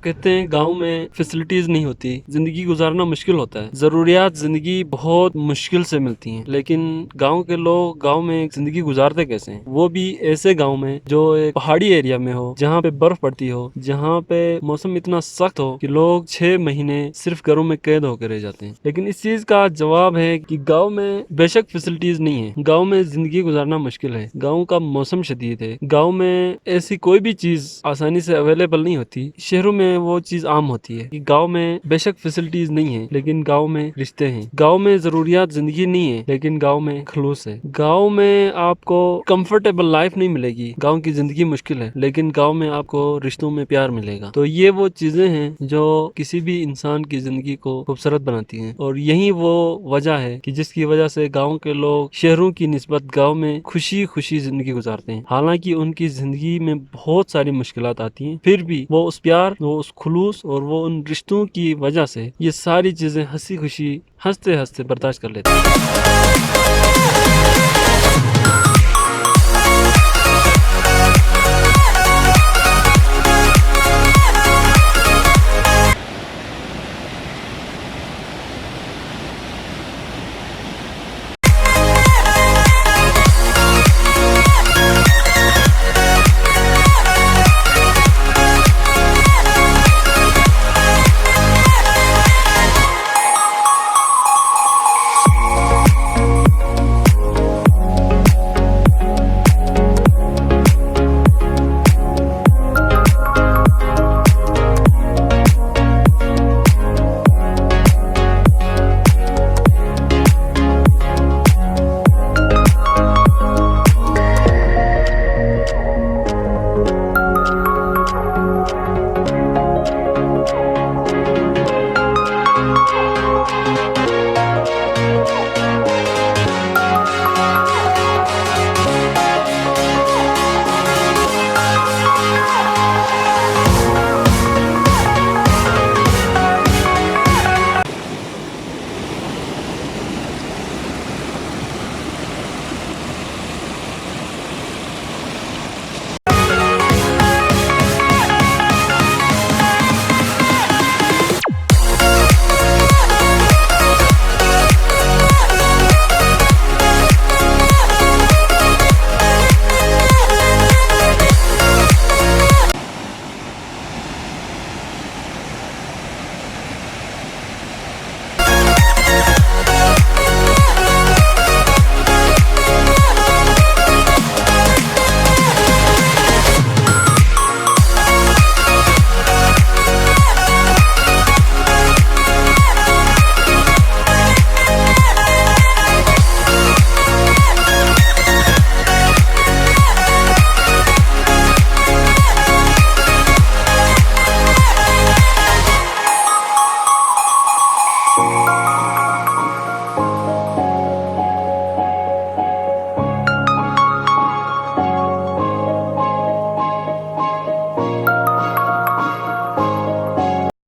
कहते हैं गांव में फैसिलिटीज नहीं होती, जिंदगी गुजारना मुश्किल होता है, जरूरियात जिंदगी बहुत मुश्किल से मिलती हैं। लेकिन गांव के लोग गांव में जिंदगी गुजारते कैसे हैं, वो भी ऐसे गांव में जो एक पहाड़ी एरिया में हो, जहाँ पे बर्फ पड़ती हो, जहाँ पे मौसम इतना सख्त हो कि लोग 6 महीने सिर्फ घरों में कैद होकर रह जाते हैं। लेकिन इस चीज का जवाब है कि गाँव में बेशक फैसिलिटीज नहीं है, गाँव में जिंदगी गुजारना मुश्किल है, गाँव का मौसम शदीद है, गाँव में ऐसी कोई भी चीज आसानी से अवेलेबल नहीं होती। शहरों में वो चीज आम होती है कि गांव में बेशक फैसिलिटीज नहीं है लेकिन गांव में रिश्ते हैं, गांव में जरूरियात जिंदगी नहीं है लेकिन गांव में खलूस है। गांव में आपको कंफर्टेबल लाइफ नहीं मिलेगी, गांव की जिंदगी मुश्किल है, लेकिन गांव में आपको रिश्तों में प्यार मिलेगा। तो ये वो चीजें हैं जो किसी भी इंसान की जिंदगी को खूबसूरत बनाती हैं, और यही वो वजह है कि जिसकी वजह से गाँव के लोग शहरों की निस्बत गाँव में खुशी खुशी जिंदगी गुजारते हैं। हालांकि उनकी जिंदगी में बहुत सारी मुश्किलात आती हैं, फिर भी वो उस प्यार, वो उस खुलूस और वो उन रिश्तों की वजह से ये सारी चीजें हंसी खुशी हंसते हंसते बर्दाश्त कर लेते हैं।